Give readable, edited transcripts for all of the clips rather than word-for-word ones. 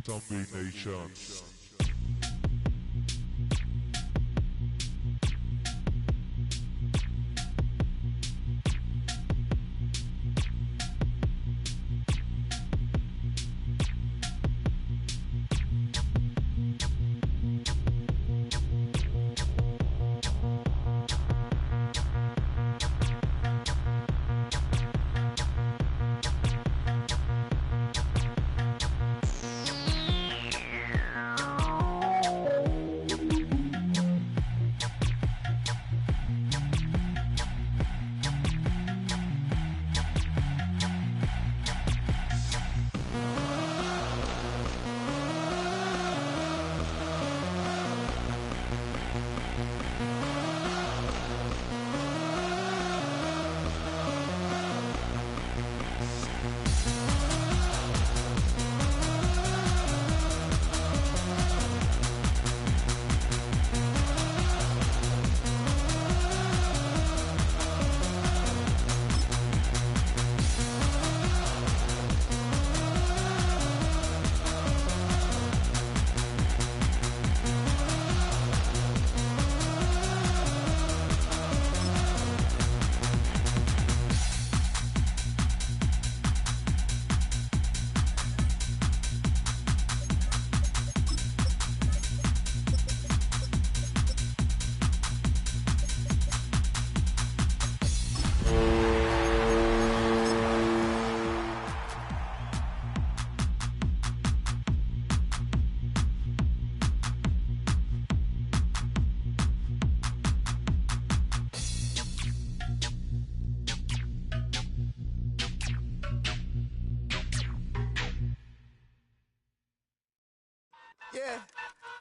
Zombie Nation.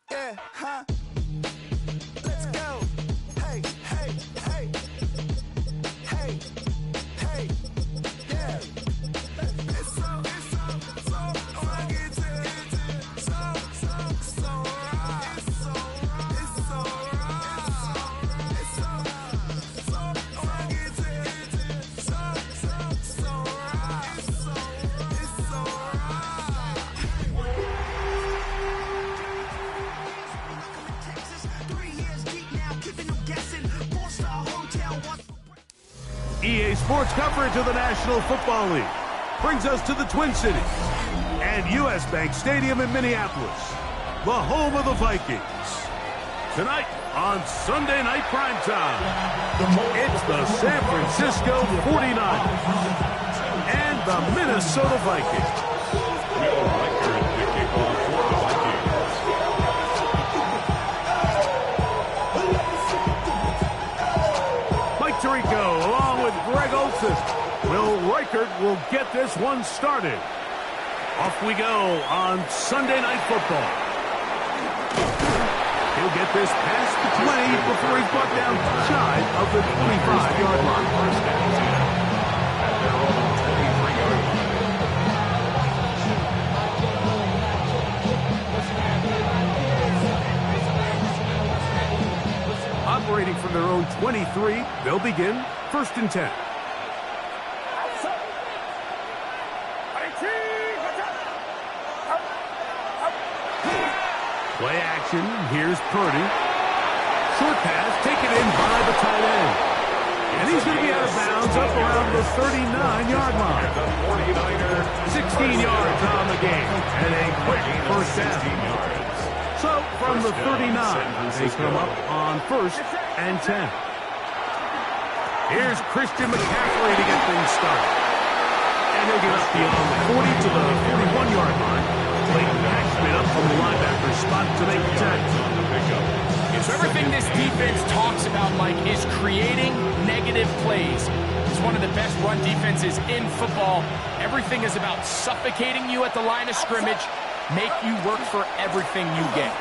Yeah, huh? Let's go. Hey, hey, hey. Hey, hey, yeah. It's so when I get to it, so right. It's so right. It's so when I get to it, so right. It's so EA Sports coverage of the National Football League brings us to the Twin Cities and U.S. Bank Stadium in Minneapolis, the home of the Vikings. Tonight on Sunday Night Primetime, it's the San Francisco 49ers and the Minnesota Vikings. Tirico, along with Greg Olson. Will Reichert will get this one started. Off we go on Sunday Night Football. He'll get this past the 20 before he's brought down shy of the 25-yard line. Operating from their own 23, they'll begin 1st and 10. Play action. Here's Purdy. Short pass taken in by the tight end. And he's going to be out of bounds up around the 39-yard line. 16 yards on the game. And a quick first down. So, from the 39, they come up on 1st and 10. Here's Christian McCaffrey to get things started. And he'll get up beyond the 40 to the 41-yard line. Clayton Ashman up from the linebacker spot to make the tackle. So everything this defense talks about, Mike, is creating negative plays. It's one of the best run defenses in football. Everything is about suffocating you at the line of scrimmage, make you work for everything you get.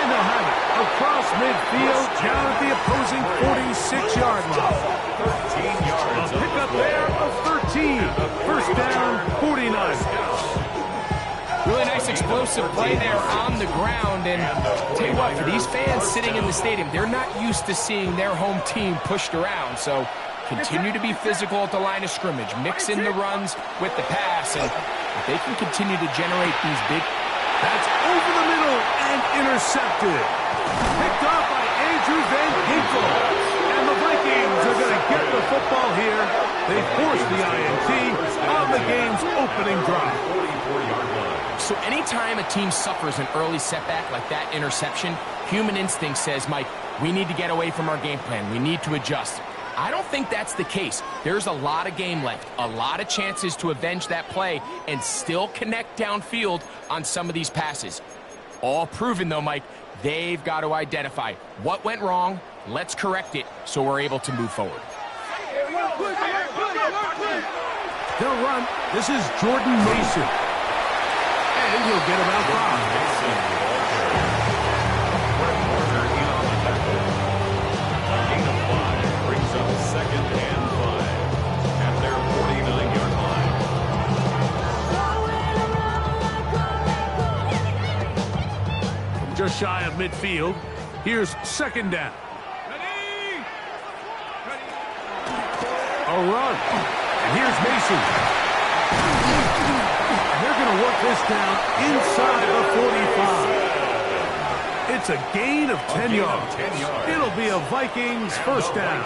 And they'll have it across midfield, down at the opposing 46-yard line. 13 yards. A pickup there of 13. First down, 49. Really nice explosive play there on the ground. And tell you what, for these fans sitting in the stadium, they're not used to seeing their home team pushed around. So continue to be physical at the line of scrimmage, mix in the runs with the pass, and if they can continue to generate these big... That's over the middle and intercepted. Picked up by Andrew Van Ginkel. And the Vikings are going to get the football here. They force the INT on the game's opening drive. So anytime a team suffers an early setback like that interception, human instinct says, Mike, we need to get away from our game plan. We need to adjust. I don't think that's the case. There's a lot of game left, a lot of chances to avenge that play and still connect downfield on some of these passes. All proven, though, Mike, they've got to identify what went wrong, let's correct it so we're able to move forward. They'll run. This is Jordan Mason. And he'll get about 5. Second and 5 at their 49-yard line. Just shy of midfield. Here's second down. A run. And here's Mason. And they're going to work this down inside the 45. It's a gain of 10 yards. It'll be a Vikings first down.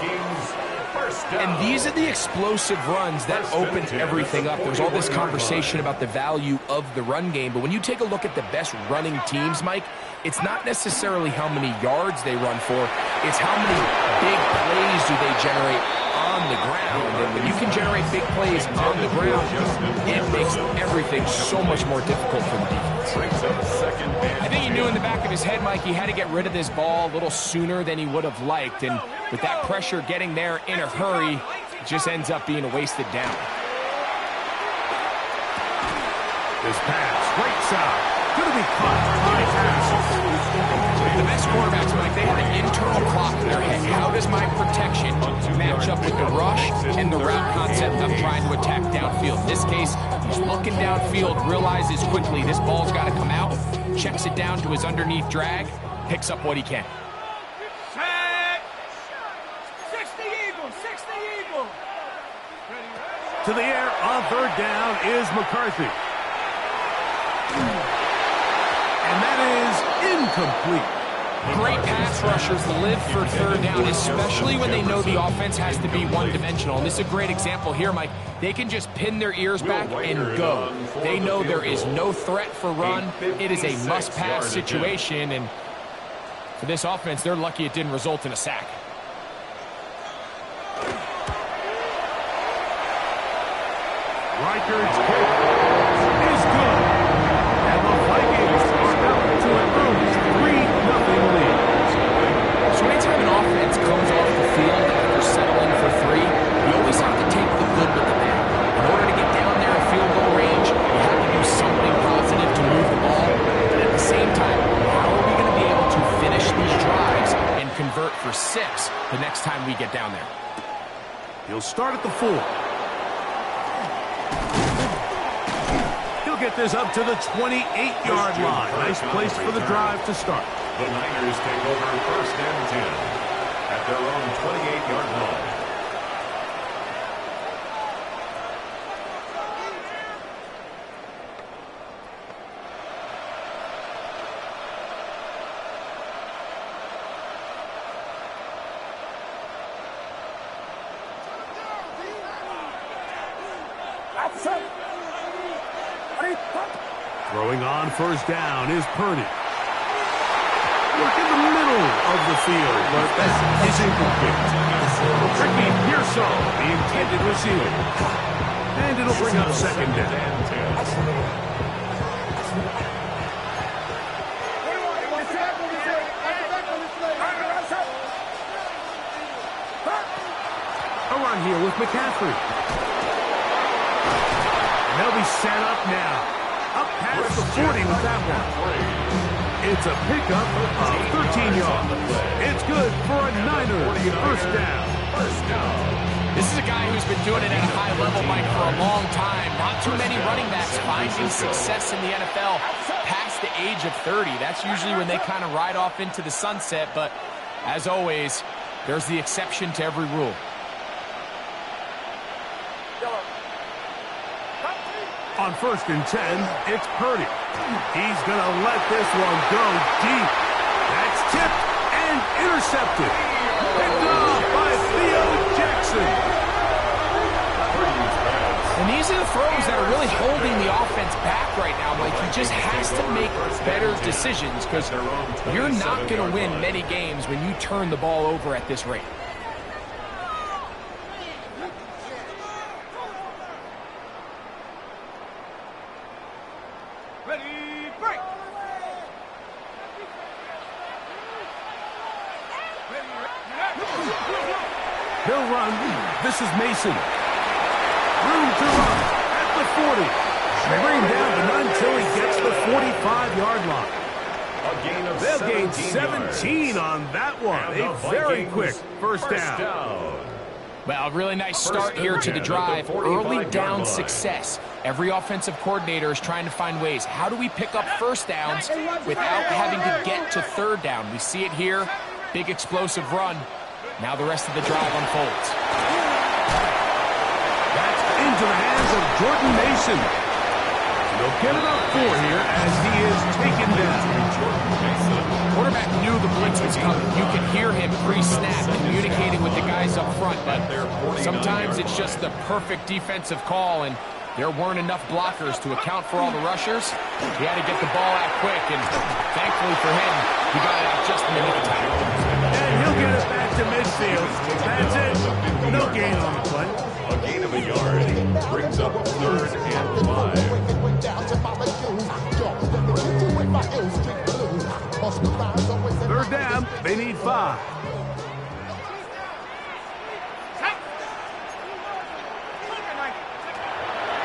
And these are the explosive runs that open everything up. There's all this conversation about the value of the run game, but when you take a look at the best running teams, Mike, it's not necessarily how many yards they run for, it's how many big plays do they generate on the ground. And when you can generate big plays on the ground, it makes everything so much more difficult for the defense. I think he knew in the back of his head, Mike, he had to get rid of this ball a little sooner than he would have liked. And with that pressure getting there in a hurry, it just ends up being a wasted down. This pass, right side, going to be caught by pass. The best quarterbacks, Mike, they have an internal clock in their head. How does my protection match up with the rush and the route concept I'm trying to attack downfield? In this case, he's looking downfield, realizes quickly this ball's got to come out, checks it down to his underneath drag, picks up what he can. 60 Eagle. To the air on third down is McCarthy. And that is incomplete. Great pass rushers live for third down, especially when they know the offense has to be one-dimensional. And this is a great example here, Mike. They can just pin their ears back and go. They know there is no threat for run. It is a must-pass situation. And for this offense, they're lucky it didn't result in a sack. Reichard's kick is good. And the Vikings are out to an early 3-0 lead. So anytime an offense comes off the field after settling for 3, you always have to take the good with the bad. In order to get down there in field goal range, you have to do something positive to move the ball. But at the same time, how are we going to be able to finish these drives and convert for 6 the next time we get down there? He'll start at the 4. He'll get this up to the 28-yard line. Nice place for the drive to start. The Niners take over first and 10 at their own 28-yard line. Throwing on first down is Purdy. Look in the middle of the field, but that is incomplete. Ricky Pearsall, the intended receiver. And it'll bring up second down. A run here with McCaffrey. And they'll be set up now. Up past the 40 with that one. It's a pickup of 13 yards. It's good for a Niners first down. This is a guy who's been doing it at a high level, Mike, for a long time. Not too many running backs finding success in the NFL past the age of 30. That's usually when they kind of ride off into the sunset, but as always, there's the exception to every rule. On 1st and 10, it's Purdy. He's going to let this one go deep. That's tipped and intercepted. Picked off by Theo Jackson. And these are the throws that are really holding the offense back right now, Mike. He just has to make better decisions because you're not going to win many games when you turn the ball over at this rate. He'll run. This is Mason. Room to run at the 40. They bring him down to none until he gets the 45-yard line. They'll gain 17 on that one. A very quick first down. Well, a really nice start here to the drive. Early down success. Every offensive coordinator is trying to find ways. How do we pick up first downs without having to get to third down? We see it here. Big explosive run. Now the rest of the drive unfolds. That's into the hands of Jordan Mason. They'll get it up 4 here as he is taken down. Quarterback knew the blitz was coming. You could hear him pre-snap communicating with the guys up front, but sometimes it's just the perfect defensive call, and there weren't enough blockers to account for all the rushers. He had to get the ball out quick, and thankfully for him, he got it out just in the nick of time. And he'll get it back to midfield. That's it. No gain on the play. A gain of a yard brings up 3rd and 5. Third down, they need 5.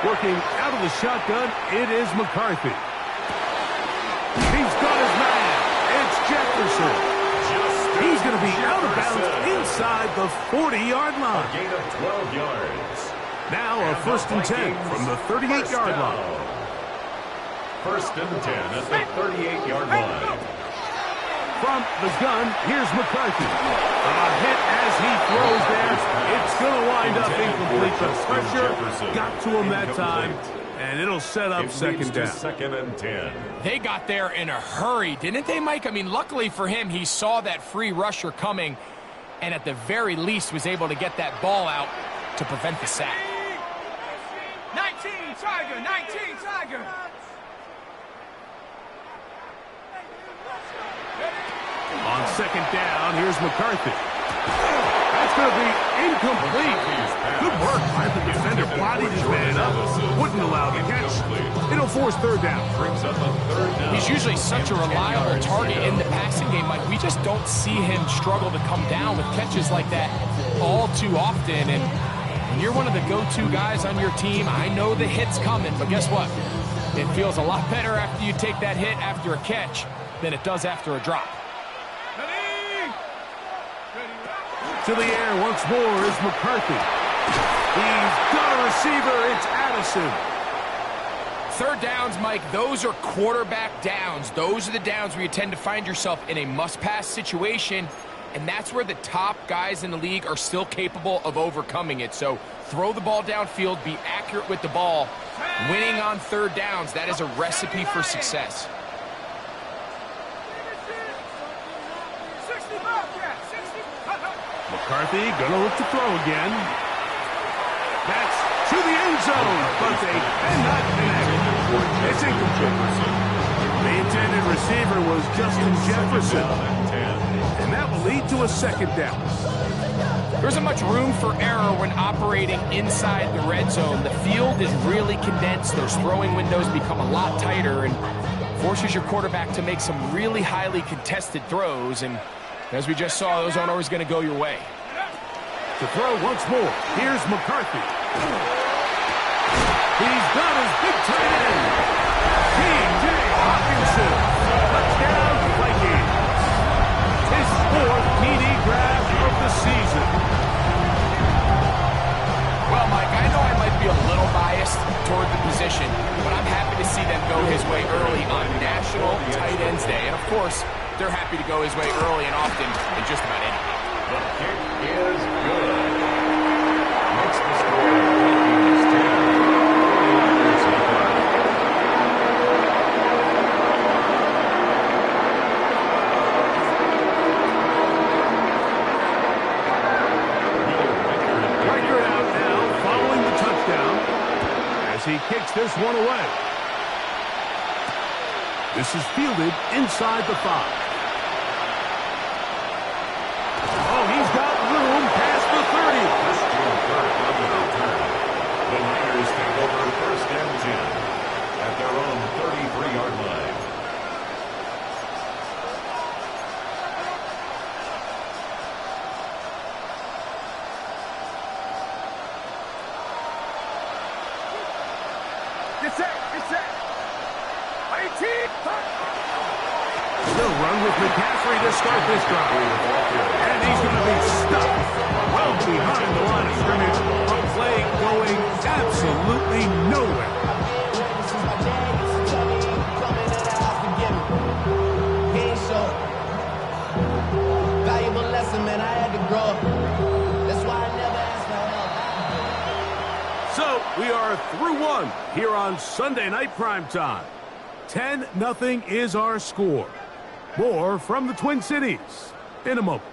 Working out of the shotgun, it is McCarthy. He's got his man. It's Jefferson. He's going to be out of bounds inside the 40-yard line. A gain of 12 yards. Now a 1st and 10 from the 38-yard line. 1st and 10 at the 38-yard line. From the gun, here's McCarthy. A hit as he throws there. It's going to wind up incomplete. The pressure got to him that time, and it'll set up 2nd down. 2nd and 10. They got there in a hurry, didn't they, Mike? I mean, luckily for him, he saw that free rusher coming, and at the very least was able to get that ball out to prevent the sack. 19 Tiger, 19 Tiger. On 2nd down, here's McCarthy. That's going to be incomplete. Good work by the defender. Bodied his man up. Wouldn't allow the catch. It'll force 3rd down. Brings up a 3rd down. He's usually such a reliable target in the passing game, Mike. We just don't see him struggle to come down with catches like that all too often. And when you're one of the go-to guys on your team, I know the hit's coming, but guess what? It feels a lot better after you take that hit after a catch than it does after a drop. To the air once more is McCarthy. He's got a receiver. It's Addison. 3rd downs, Mike, those are quarterback downs. Those are the downs where you tend to find yourself in a must-pass situation, and that's where the top guys in the league are still capable of overcoming it. So throw the ball downfield, be accurate with the ball. Winning on 3rd downs, that is a recipe for success. McCarthy gonna look to throw again. That's to the end zone, but they cannot connect. It's incomplete. The intended receiver was Justin Jefferson, and that will lead to a 2nd down. There isn't much room for error when operating inside the red zone. The field is really condensed. Those throwing windows become a lot tighter and forces your quarterback to make some really highly contested throws. And as we just saw, those aren't always going to go your way. To throw once more, here's McCarthy. He's got his big tight end, T.J. Hawkinson. Touchdown, Vikings. His 4th TD grab of the season. Well, Mike, I know I might be a little biased toward the position, but I'm happy to see them go his way early on National Tight Ends Day. And, of course, they're happy to go his way early and often in just about anything. The kick is good. Makes the score Vikings 10. as he kicks this one away. This is fielded inside the 5. Oh, he's got room past the 30. The Niners take over 1st and 10 at their own 33-yard line. They'll run with McCaffrey to start this drive. And he's going to be stuck well behind the line of scrimmage. A play going absolutely nowhere. Valuable lesson, man. I had to grow up. That's why I never asked for help. So we are through one here on Sunday Night Primetime. 10-0 is our score. More from the Twin Cities in a moment.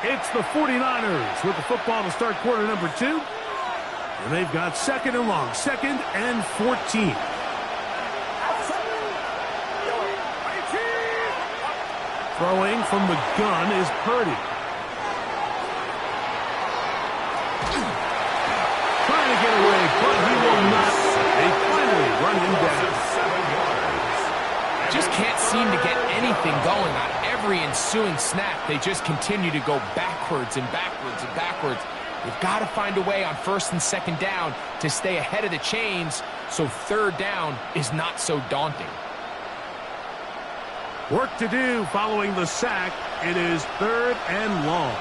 It's the 49ers with the football to start quarter number 2. And they've got 2nd and long, 2nd and 14. Throwing from the gun is Purdy. Trying to get away, but he will not. They finally run him down. Just can't seem to get anything going on every ensuing snap. They just continue to go backwards and backwards and backwards. They've got to find a way on 1st and 2nd down to stay ahead of the chains so 3rd down is not so daunting. Work to do following the sack. It is 3rd and long.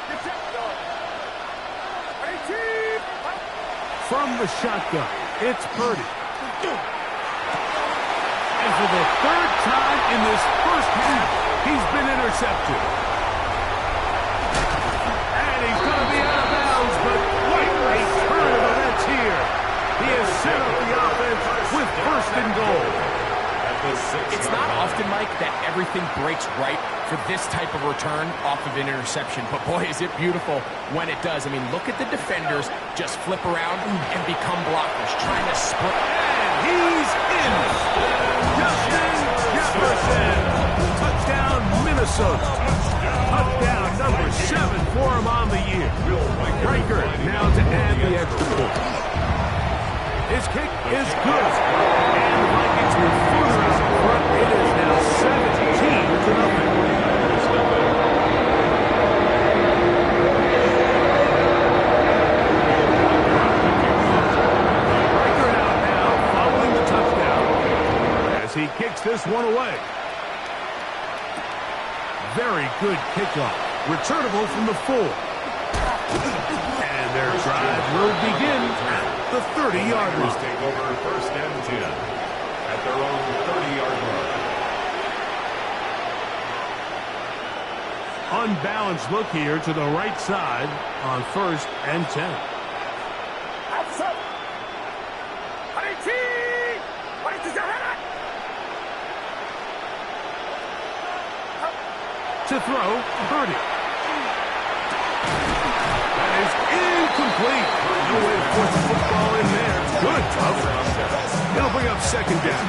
From the shotgun, it's Purdy. And for the 3rd time in this first half, he's been intercepted. And he's going to be out of bounds, but what a turn of events here. He has set up the offense with 1st and goal. It's not often, Mike, that everything breaks right for this type of return off of an interception. But, boy, is it beautiful when it does. I mean, look at the defenders just flip around and become blockers, trying to split. And he's in. Justin Jefferson. Touchdown, Minnesota. Touchdown number 7 for him on the year. Riker now to add the extra point. His kick is good. And the Vikings will further out in front. It is now 17-0. Riker out now following the touchdown as he kicks this one away. Very good kickoff. Returnable from the 4. And their drive will begin at the 30-yard line. Take over 1st and 10 at their own 30-yard line. Unbalanced look here to the right side on 1st and 10. To throw, Purdy. That is incomplete. No way to put the football in there. Good coverage. It'll bring up 2nd down.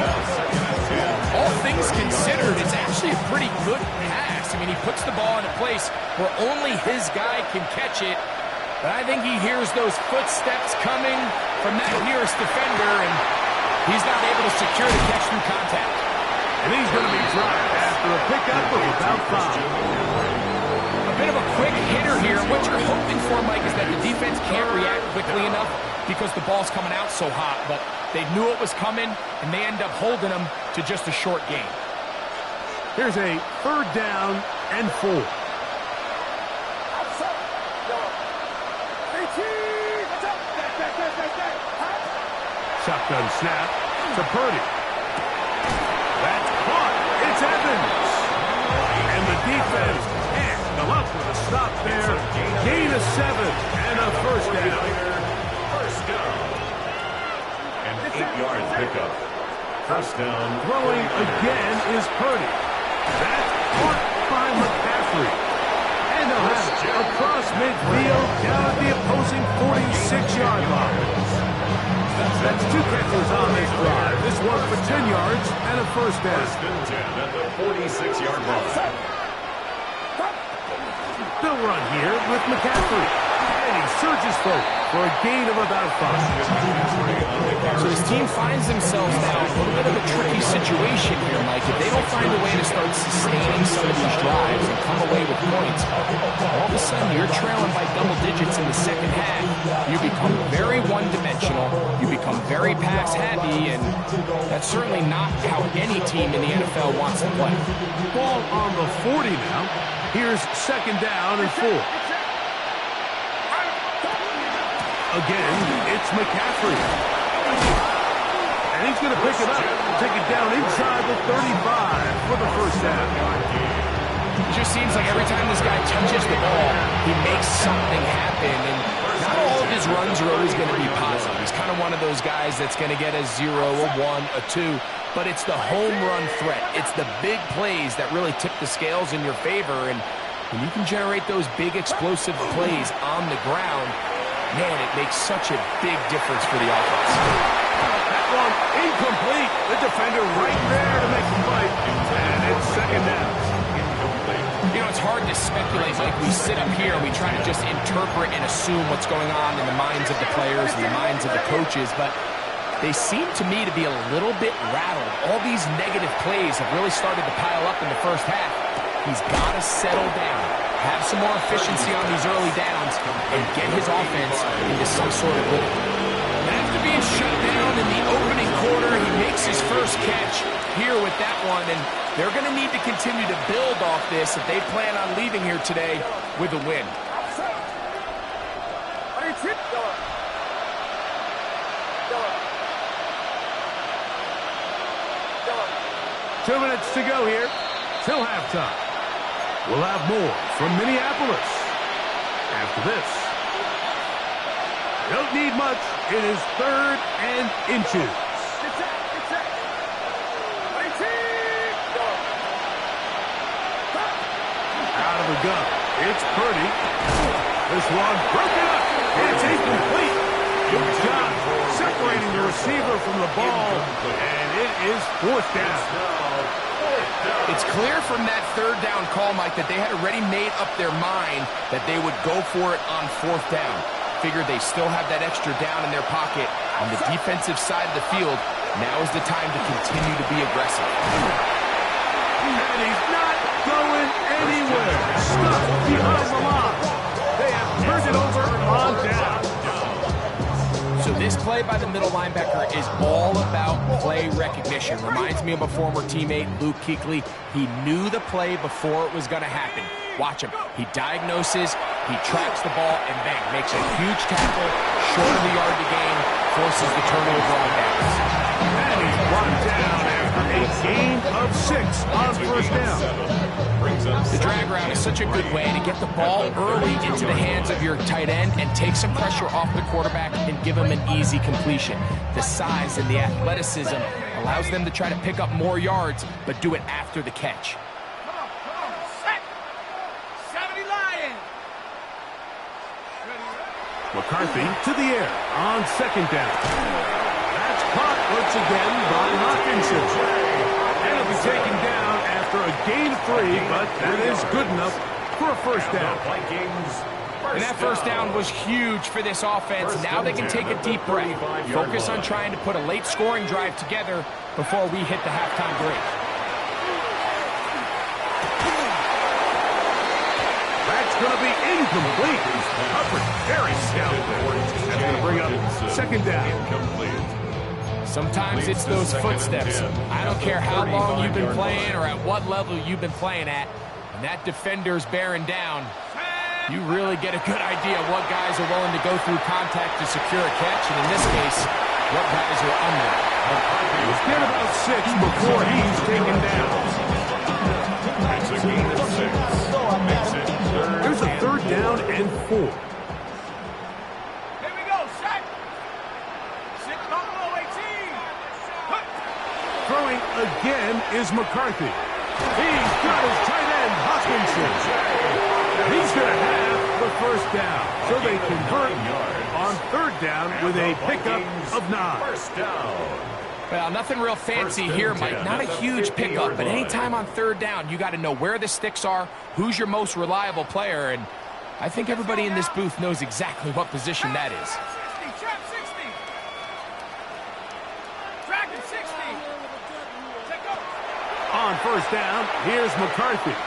All things considered, it's actually a pretty good pass. I mean, he puts the ball in a place where only his guy can catch it. But I think he hears those footsteps coming from that nearest defender, and he's not able to secure the catch through contact. And he's going to be dropped after a pickup of about 5. A bit of a quick hitter here. What you're hoping for, Mike, is that the defense can't react quickly enough because the ball's coming out so hot. But they knew it was coming, and they end up holding them to just a short gain. Here's a 3rd down and 4. Shotgun snap to Purdy. That's caught. It's Evans. And the defense can't come up with a stop there. Gain of 7 and a 1st down. First down. An 8-yard pickup. 1st down. Throwing again is Purdy. That's caught by McCaffrey. And they'll have it across midfield down at the opposing 46-yard line. 2 catches on this drive. This one for 10 yards and a first down. First and 10 at the 46-yard line. They'll run here with McCaffrey. And he surges forward for a gain of about 5. So this team finds themselves now in a little bit of a tricky situation here, Mike. If they don't find a way to start sustaining some of these drives and come away with points, all of a sudden you're trailing by double digits in the second half. You become very one-dimensional. You become very pass-happy, and that's certainly not how any team in the NFL wants to play. Ball on the 40 now. Here's second down and 4. Again, it's McCaffrey. And he's going to pick it up. Take it down inside the 35 for the first down. It just seems like every time this guy touches the ball, he makes something happen. And not all of his runs are always going to be positive. He's kind of one of those guys that's going to get a 0, a 1, a 2. But it's the home run threat. It's the big plays that really tip the scales in your favor. And when you can generate those big explosive plays on the ground, man, it makes such a big difference for the offense. That one incomplete. The defender right there to make the play. And it's second down. You know, it's hard to speculate. Like, we sit up here and we try to just interpret and assume what's going on in the minds of the players and the minds of the coaches, but they seem to me to be a little bit rattled. All these negative plays have really started to pile up in the first half. He's got to settle down, have some more efficiency on these early downs, and get his offense into some sort of rhythm. And after being shut down in the opening quarter, he makes his first catch here with that one, and they're going to need to continue to build off this if they plan on leaving here today with a win. 2 minutes to go here till halftime. We'll have more from Minneapolis after this. Don't need much. It is 3rd and inches. Out of the gun. It's Purdy. This one broken up. It's incomplete. Good job separating the receiver from the ball. And it is 4th down. It's clear from that 3rd down call, Mike, that they had already made up their mind that they would go for it on 4th down. Figured they still have that extra down in their pocket on the defensive side of the field. Now is the time to continue to be aggressive. And he's not going anywhere. Stuck behind the line. They have turned it over on down. So this play by the middle linebacker is all about play recognition. Reminds me of a former teammate, Luke Kuechly. He knew the play before it was going to happen. Watch him. He diagnoses, he tracks the ball, and bang, makes a huge tackle, short of the yard to gain, forces the turnover on downs. And he's brought down after a gain of 6 on 1st down. The drag route is such a good way to get the ball early into the hands of your tight end and take some pressure off the quarterback and give him an easy completion. The size and the athleticism allows them to try to pick up more yards, but do it after the catch. McCarthy to the air on 2nd down. That's caught once again by Hawkinson. And it'll be taken down after a gain of 3, but that is good enough for a 1st down. And that 1st down was huge for this offense. Now they can take a deep breath. Focus on trying to put a late scoring drive together before we hit the halftime break. That's going to be incomplete. Covered very stout. That's going to bring up 2nd down. Sometimes it's those footsteps. I don't care how long you've been playing or at what level you've been playing at. When that defender's bearing down, you really get a good idea of what guys are willing to go through contact to secure a catch, and in this case, what guys are under. Get about 6 before he's taken down. That's a gain of 6. Makes it 3rd. There's a 3rd down and 4. Here we go, set. 6, 18. Throwing again is McCarthy. He's got his tight end, Hawkinson. He's going to have the first down. So they convert on third down with a pickup of 9. First down. Well, nothing real fancy here, Mike. Not a huge pickup, but anytime on third down, you got to know where the sticks are, who's your most reliable player, and I think everybody in this booth knows exactly what position that is. Trap 60. Dragon 60. Take over. On first down, here's McCarthy.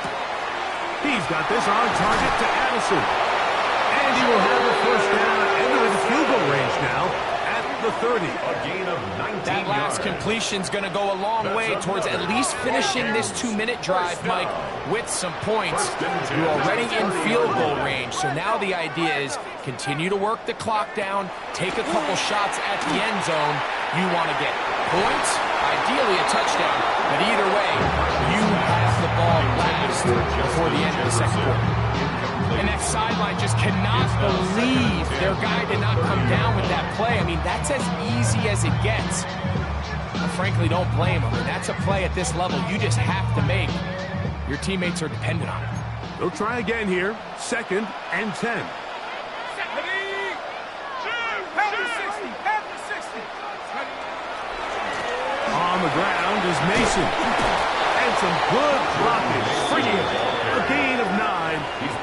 He's got this on target to Addison. And he will have the first down into the field goal range now at the 30. A gain of 19 That last yards. completion's going to go a long way towards at least finishing this 2-minute drive, Mike, with some points. You're already in field goal range, so now the idea is continue to work the clock down, take a couple shots at the end zone. You want to get points, ideally a touchdown, but either way, you have the ball last before the end of the second quarter. And that sideline just cannot believe their guy did not come down with that play. I mean, that's as easy as it gets. I frankly don't blame him. And that's a play at this level you just have to make. Your teammates are dependent on it. They'll try again here. 2nd and 10. On the ground is Mason. And some good blocking. Bringing a gain of 9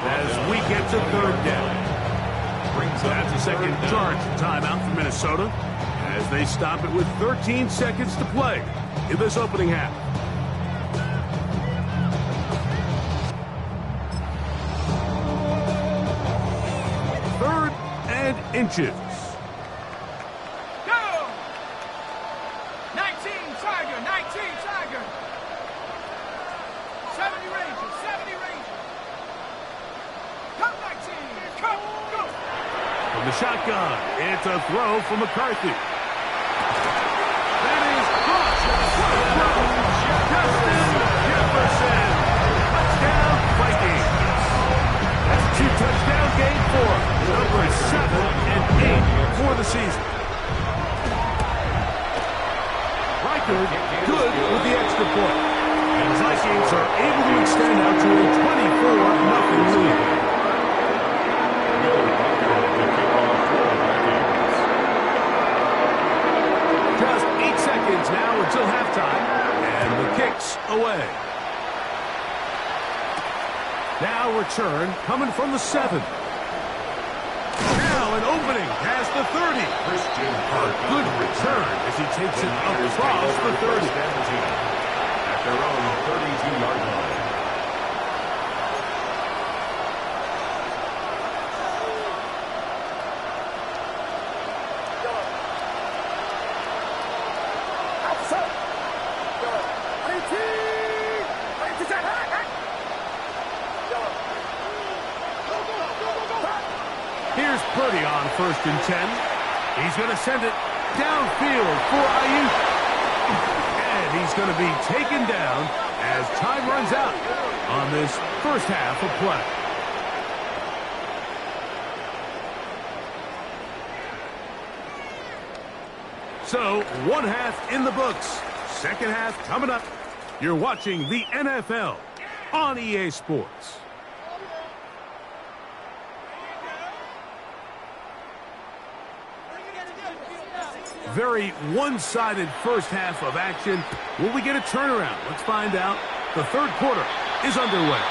as we get to third down. That's a second charge timeout for Minnesota as they stop it with 13 seconds to play in this opening half. Third and inches. Go! 19 Tiger, 19 Tiger. 70 Rangers, 70 Rangers. Come 19, come, go. From the shotgun, it's a throw from McCarthy. That is caught. Justin Jefferson. Touchdown, Vikings. That's a 2-touchdown game for number 7 and 8 for the season. Reichard good with the extra point. And the Vikings are able to extend out to a 24-0 lead. Just 8 seconds now until halftime, and the kick's away. Now return coming from the 7. Now an opening past the 30. A good return as he takes it across the 30. At their own 32-yard line. Here's Purdy on 1st and 10. He's going to send it downfield for Ayuk. And he's going to be taken down as time runs out on this first half of play. So, 1 half in the books. Second half coming up. You're watching the NFL on EA Sports. Very one-sided first half of action. Will we get a turnaround? Let's find out. The third quarter is underway.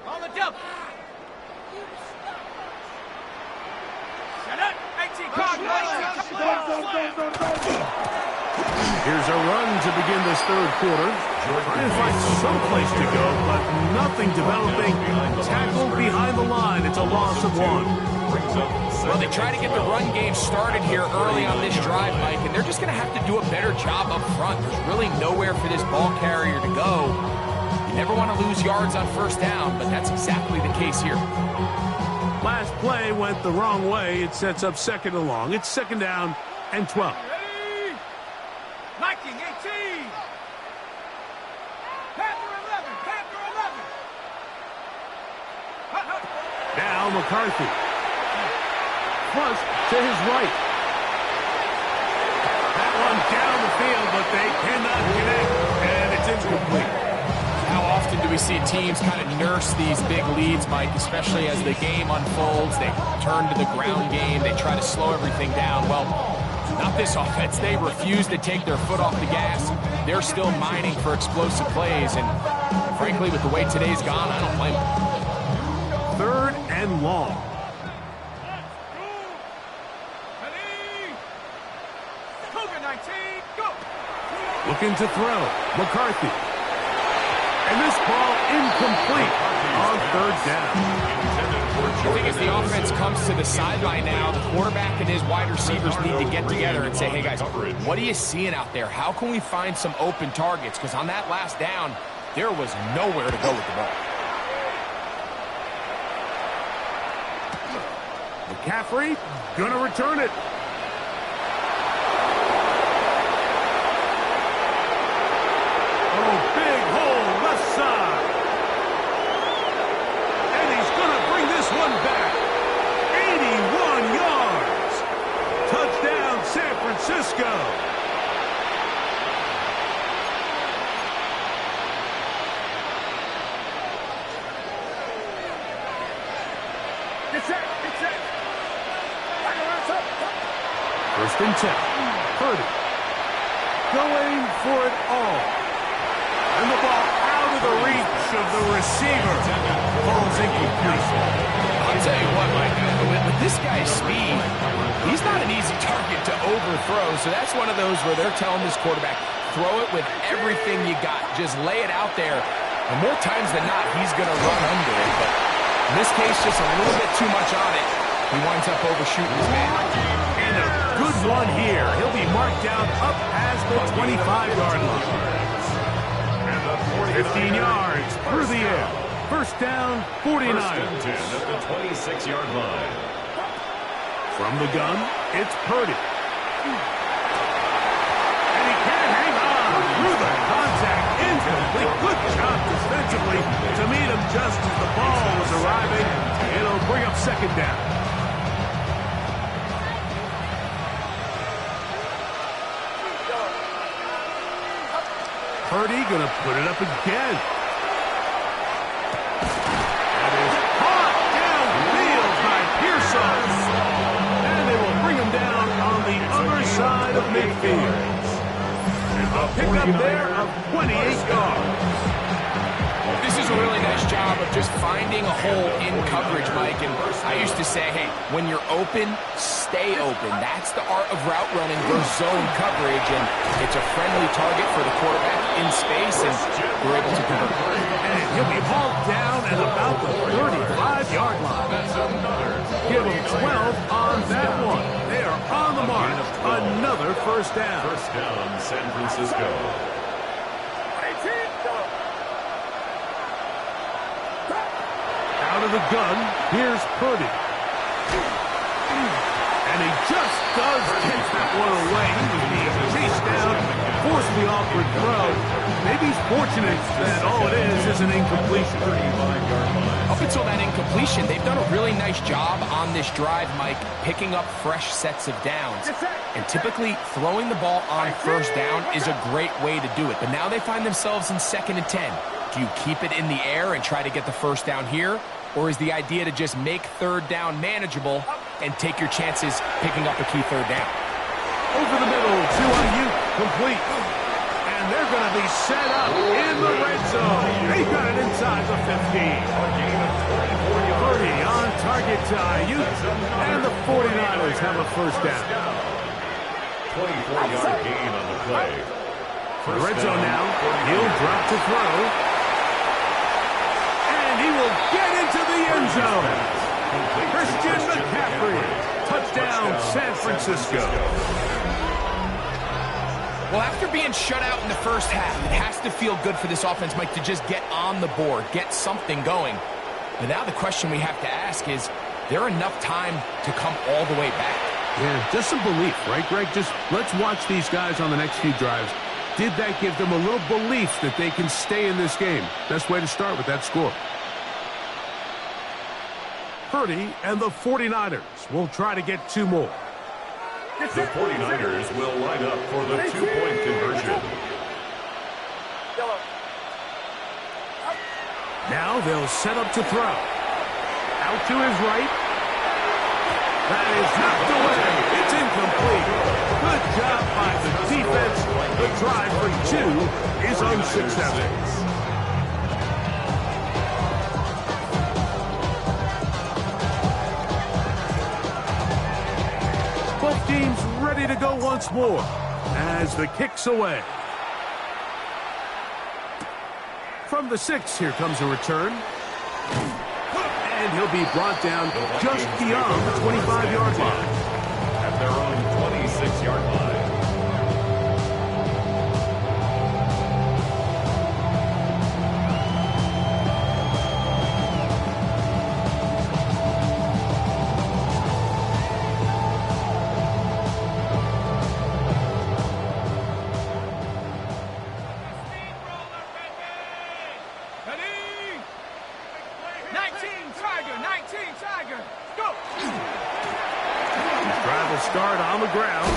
On the double. Shut up. 18 card. Here's a run to begin this third quarter. Trying to find some place to go, but nothing developing. Tackled behind the line. It's a loss of 1. Well, they try to get the run game started here early on this drive, Mike, and they're just going to have to do a better job up front. There's really nowhere for this ball carrier to go. You never want to lose yards on first down, but that's exactly the case here. Last play went the wrong way. It sets up 2nd and long. It's 2nd down and 12. Ready? Viking 18. Panther 11. Panther 11. Now McCarthy. flush to his right. That one down the field, but they cannot connect, and it's incomplete. How often do we see teams kind of nurse these big leads, Mike, especially as the game unfolds? They turn to the ground game. They try to slow everything down. Well, not this offense. They refuse to take their foot off the gas. They're still mining for explosive plays, and frankly, with the way today's gone, I don't blame them. 3rd and long. Looking to throw. McCarthy. And this ball incomplete on 3rd down. I think as the offense comes to the sideline now, the quarterback and his wide receivers need to get together and say, hey, guys, what are you seeing out there? How can we find some open targets? Because on that last down, there was nowhere to go with the ball. McCaffrey going to return it. Oh, big hole left side. And he's going to bring this one back. 81 yards. Touchdown, San Francisco. Get set. 1st and 10. Purdy going for it all. And the ball out of the reach of the receiver. Ball's incomplete. I'll tell you what, Mike, with this guy's speed, he's not an easy target to overthrow. So that's one of those where they're telling this quarterback, throw it with everything you got. Just lay it out there. And more times than not, he's going to run under it. But in this case, just a little bit too much on it. He winds up overshooting his man. And a good one here. He'll be marked down up past the 25-yard line. 15 yards through the air. 1st down, 49. 1st and 10 at the 26-yard line. From the gun, it's Purdy. And he can't hang on through the contact. Incomplete. Good job defensively to meet him just as the ball was arriving. It'll bring up 2nd down. Purdy gonna put it up again. That is caught downfield by Pearson. And they will bring him down on the other side of midfield. A pickup there of 28 yards. This is a really nice job of just finding a hole in coverage, Mike. And I used to say, hey, when you're open, stay open. That's the art of route running versus zone coverage. And it's a friendly target for the quarterback in space, and we're able to convert. And he'll be hauled down at about the 35-yard line. Give him 12 on that one. They are on the mark. Another 1st down. 1st down, San Francisco. Out of the gun, here's Purdy. And he just does take that one away. He was being chased down, forced the awkward throw. Maybe he's fortunate that all it is an incompletion. Up until that incompletion, they've done a really nice job on this drive, Mike, picking up fresh sets of downs. And typically, throwing the ball on 1st down is a great way to do it. But now they find themselves in 2nd and 10. Do you keep it in the air and try to get the 1st down here? Or is the idea to just make 3rd down manageable and take your chances picking up a key 3rd down? Over the middle to Ayuk, complete. And they're going to be set up in the red zone. They got it inside the 15. 30 on target to Ayuk. And the 49ers have a 1st down. 24-yard gain on the play. For the red zone now, he'll drop to throw. And he will get into the end zone. Christian McCaffrey. Touchdown, San Francisco. Well, after being shut out in the 1st half, it has to feel good for this offense, Mike, to just get on the board, get something going. But now the question we have to ask is there enough time to come all the way back? Yeah, just some belief, right, Greg? Just let's watch these guys on the next few drives. Did that give them a little belief that they can stay in this game? Best way to start with that score. Purdy and the 49ers will try to get 2 more. The 49ers will line up for the 2-point conversion. Now they'll set up to throw. Out to his right. That is knocked away. It's incomplete. Good job by the defense. The drive for 2 is unsuccessful. Both teams ready to go once more as the kick's away. From the 6, here comes a return. And he'll be brought down just beyond the 25-yard line. At their own 26-yard line. Start on the ground.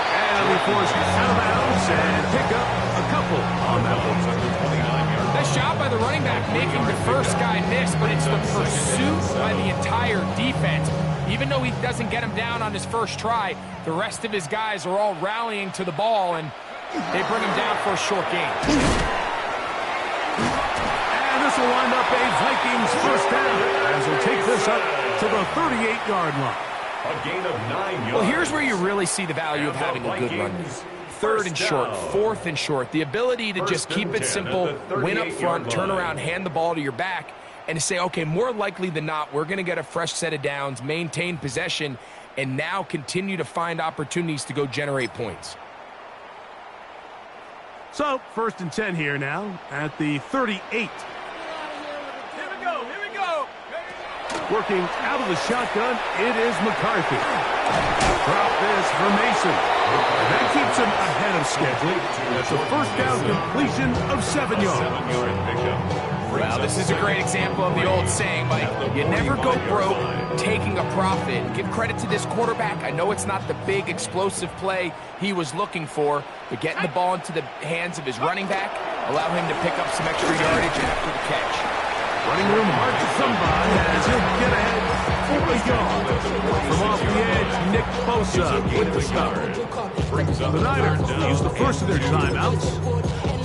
And he'll be forced out of bounds and pick up a couple on that one. Nice job by the running back making the first guy miss, but it's the pursuit by the entire defense. Even though he doesn't get him down on his first try, the rest of his guys are all rallying to the ball, and they bring him down for a short gain. And this will wind up a Vikings first down as he'll take this up to the 38-yard line. A gain of 9 yards. Well, here's where you really see the value of having a good run. 3rd and short, 4th and short. The ability to just keep it simple, win up front, turn around, hand the ball to your back, and to say, okay, more likely than not, we're going to get a fresh set of downs, maintain possession, and now continue to find opportunities to go generate points. So, 1st and 10 here now at the 38. Working out of the shotgun, it is McCarthy. Drop this for Mason. And that keeps him ahead of schedule. That's a first down completion of 7 yards. Well, this is a great example of the old saying, Mike. You never go broke taking a profit. Give credit to this quarterback. I know it's not the big explosive play he was looking for, but getting the ball into the hands of his running back, allow him to pick up some extra yardage after the catch. Running room hard to somebody as he'll get ahead for a yard. From off the edge, Nick Bosa with the stop. The Niners use the first of their timeouts.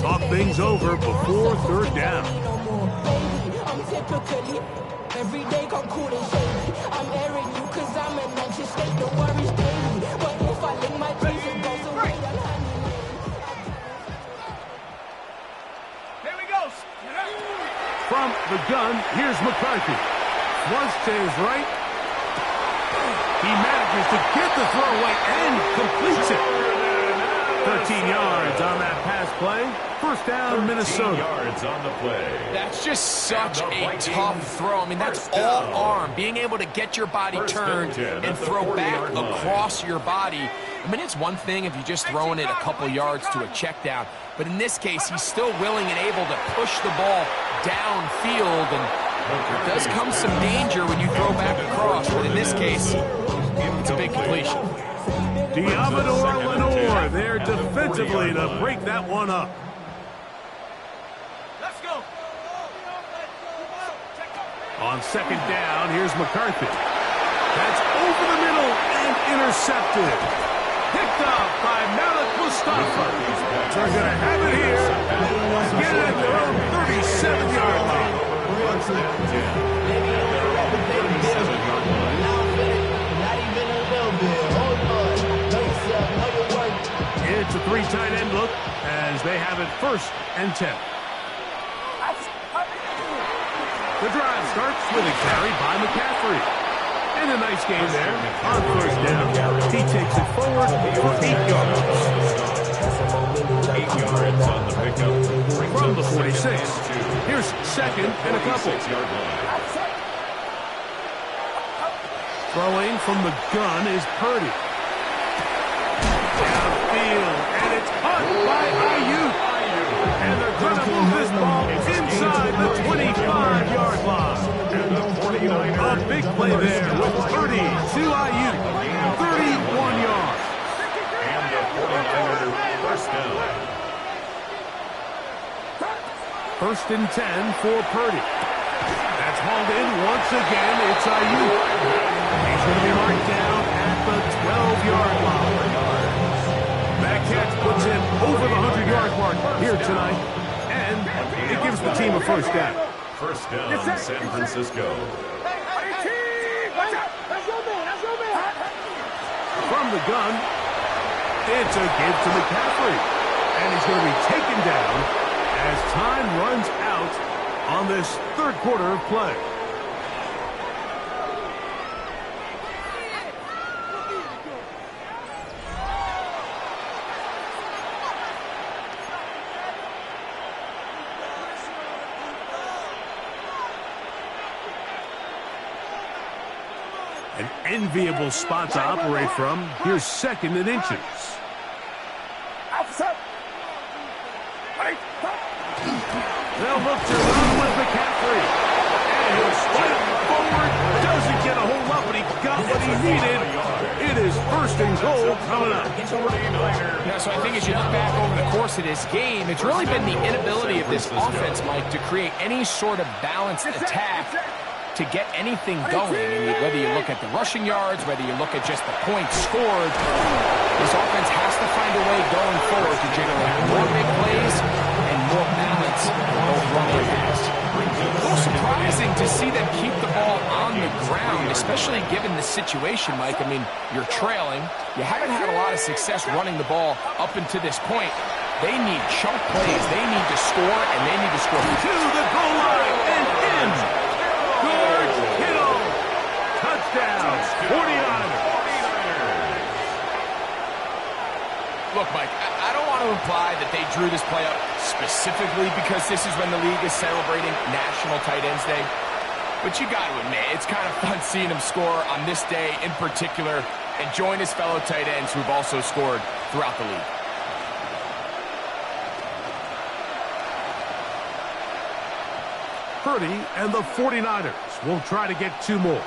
Talk things over before 3rd down. Every day come cool and shady. I'm airing you cause I'm in anxious state. The worries daily. But if I link my dreams, it goes away. Here we go. From the gun, here's McCarthy. Once to his right. He manages to get the throw away and completes it. 13 yards on that pass play. First down, Minnesota. Yards on the play. That's just such a tough throw. I mean, that's all arm. Being able to get your body turned and throw back across your body. I mean, it's one thing if you're just throwing it a couple yards to a check down. But in this case, he's still willing and able to push the ball downfield. And there does come some danger when you throw back across. But in this case, it's a big completion. Diamador Lenore there defensively to break that one up. Let's go. On 2nd down, here's McCarthy. That's over the middle and intercepted. Picked up by Malik Mustafa. They're going to have it here. Get it at their own 37-yard line. It's a 3 tight end look as they have it 1st and 10. The drive starts with a carry by McCaffrey. And a nice game there. On 1st down, he takes it forward for 8 yards. 8 yards on the pickup. From the 46. Here's 2nd and a couple. Throwing from the gun is Purdy. Downfield, and it's caught by Ayuk. And they're going to move this ball inside the 25-yard line. play there with 30 to IU. 31 yards. And the 49er first down. First and 10 for Purdy. That's hauled in once again. It's IU. He's going to be marked down at the 12-yard line. That catch puts him over the 100-yard mark here tonight, and it gives the team a first down. First down, San Francisco. From the gun, it's a give to McCaffrey, and he's going to be taken down as time runs out on this third quarter of play. An enviable spot to operate from. Here's second and inches. They'll look to run with McCaffrey. And he'll slide forward. Doesn't get a whole lot, but he got what he needed. It is first and goal coming up. Yeah, so I think as you look back over the course of this game, it's really been the inability of this offense, Mike, to create any sort of balanced attack to get anything going. And whether you look at the rushing yards, whether you look at just the points scored, this offense has to find a way going forward to generate more big plays and more balance both run and pass. A little surprising to see them keep the ball on the ground, especially given the situation, Mike. I mean, you're trailing. You haven't had a lot of success running the ball up until this point. They need chunk plays. They need to score, and they need to score. To the goal line and in. George Kittle. Touchdown. 49ers. Look, Mike, I don't want to imply that they drew this play up specifically because this is when the league is celebrating National Tight Ends Day. But you got to admit, it's kind of fun seeing him score on this day in particular and join his fellow tight ends who've also scored throughout the league. Purdy and the 49ers will try to get two more.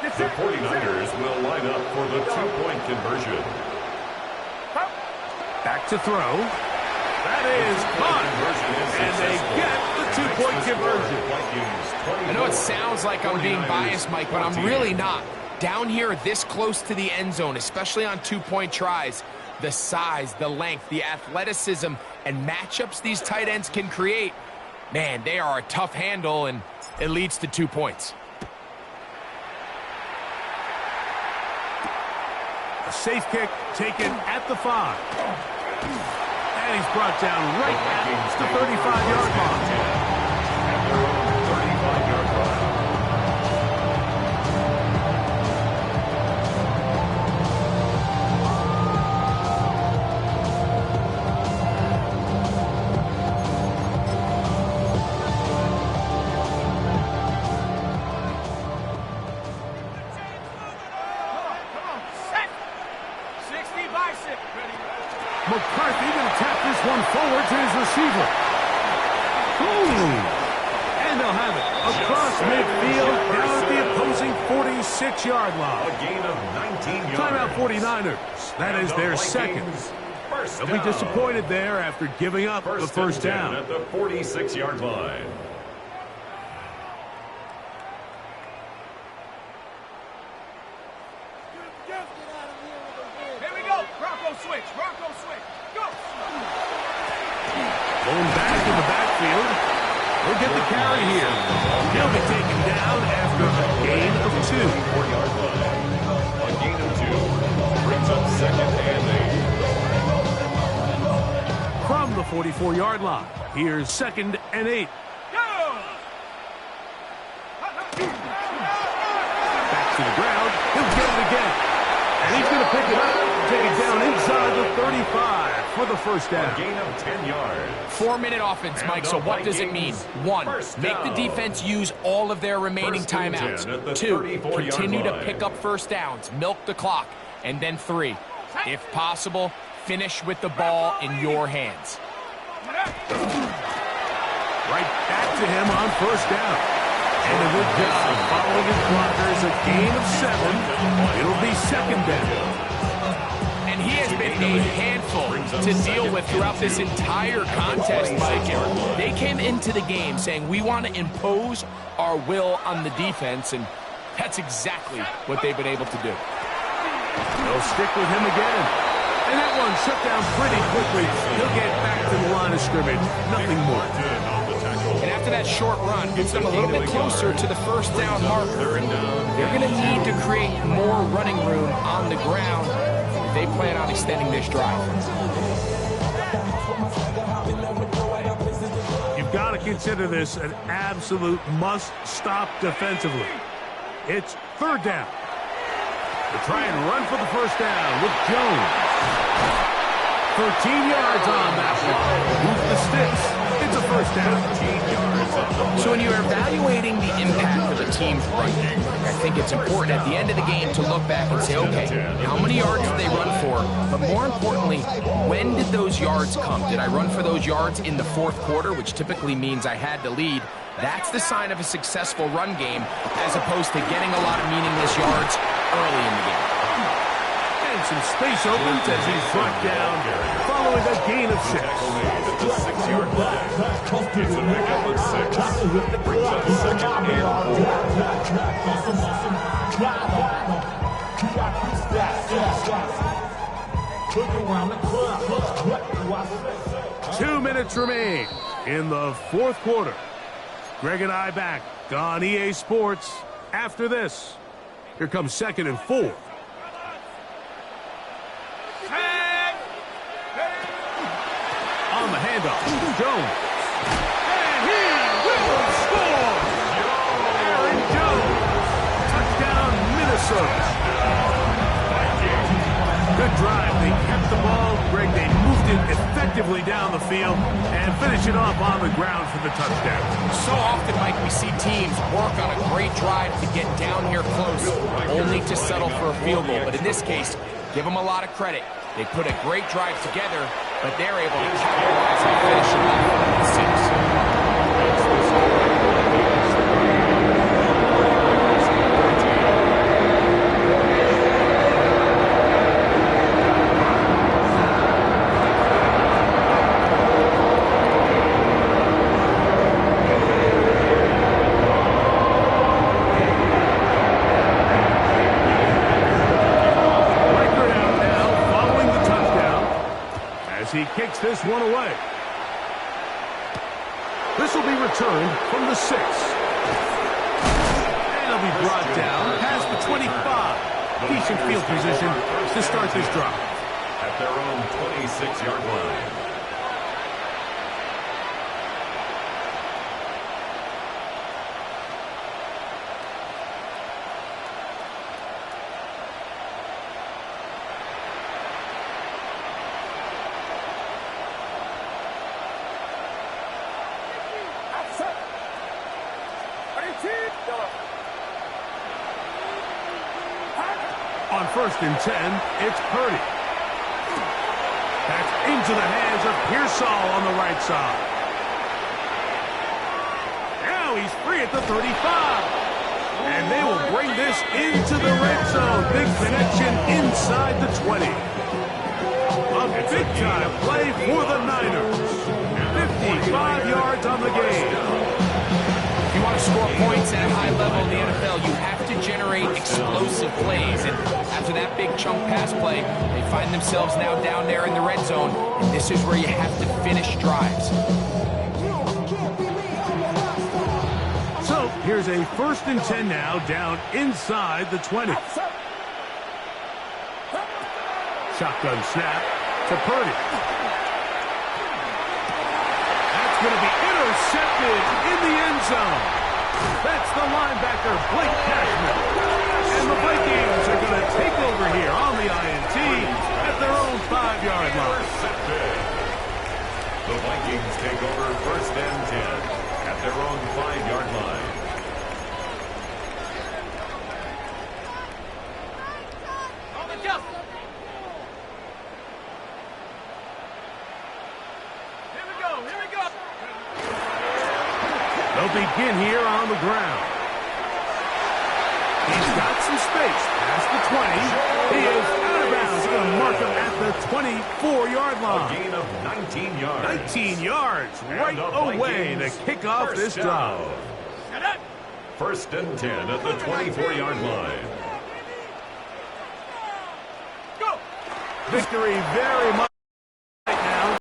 The 49ers will line up for the two-point conversion. Back to throw. That is caught. And they get the two-point conversion. I know it sounds like I'm being biased, Mike, but I'm really not. Down here this close to the end zone, especially on two-point tries, the size, the length, the athleticism, and matchups these tight ends can create, man, they are a tough handle, and it leads to 2 points. A safe kick taken at the 5. And he's brought down right at the 35-yard line. At their own 35-yard line. McCarthy going to tap this one forward to his receiver. Ooh. And they'll have it across midfield down at the opposing 46-yard line. A gain of 19 yards. Timeout 49ers. That is their second. They'll be disappointed there after giving up the first down. At the 46-yard line. Going back in the backfield. He'll get the carry here. He'll be taken down after a gain of 2. 4-yard line. A gain of 2 brings up second and 8. From the 44-yard line, here's second and 8. Back to the ground. He'll get it again. And he's going to pick it up. Take it down inside the 35 for the first down. A gain of 10 yards. 4-minute offense, Mike, so what does it mean? 1, make the defense use all of their remaining timeouts. 2, continue to pick up first downs, milk the clock. And then 3, if possible, finish with the ball in your hands. Right back to him on first down. And a good job following his blockers. A gain of 7. It'll be second down. And he has been a handful to deal with throughout this entire contest, Mike. And they came into the game saying, we want to impose our will on the defense, and that's exactly what they've been able to do. They'll stick with him again. And that one shut down pretty quickly. He'll get back to the line of scrimmage. Nothing more. And after that short run, gets them a little bit closer to the first down marker. And they're going to need to create more running room on the ground if they plan on extending this drive. You've got to consider this an absolute must-stop defensively. It's third down. They try and run for the first down with Jones. 13 yards on that one. Move the sticks. It's a first down. So when you're evaluating the impact of a team's run game, I think it's important at the end of the game to look back and say, okay, how many yards did they run for? But more importantly, when did those yards come? Did I run for those yards in the fourth quarter, which typically means I had to lead? That's the sign of a successful run game, as opposed to getting a lot of meaningless yards early in the game. And some space opens as he's brought down, following a gain of 6. At the 6-yard line. It's a pickup of 6. Brings up second and 4. 2 minutes remain in the fourth quarter. Greg and I back on EA Sports after this. Here comes second and 4. On the handoff, Jones. And he will score! Aaron Jones. Touchdown, Minnesota. Good drive. They kept the ball. Greg, they moved it effectively down the field and finish it off on the ground for the touchdown. So often, Mike, we see teams work on a great drive to get down here close, only to settle for a field goal. But in this case, give them a lot of credit. They put a great drive together, but they're able to capitalize and finish it off with 6. He kicks this one away. This will be returned from the 6. And he'll be brought down past the 25. Decent field position to start this drive. At their own 26-yard line. On first and 10, it's Purdy. That's into the hands of Pearsall on the right side. Now he's free at the 35. And they will bring this into the red zone. Big connection inside the 20. A big-time play for the Niners. 55 yards on the game. If you want to score points at a high level in the NFL, you have to generate explosive plays. And after that big chunk pass play, they find themselves now down there in the red zone. And this is where you have to finish drives. So here's a first and 10 now, down inside the 20. Shotgun snap to Purdy. That's going to be intercepted in the end zone. That's the linebacker, Blake Cashman. And the Vikings are going to take over here on the INT at their own 5-yard line. The Vikings take over first and 10 at their own 5-yard line. They'll begin here on the ground. He's got some space past the 20. He is out of bounds. He's going to mark him at the 24-yard A line. gain of 19 yards. 19 yards right And away to kick off first this down. drive. First and 10 at the 24-yard line. Victory very much.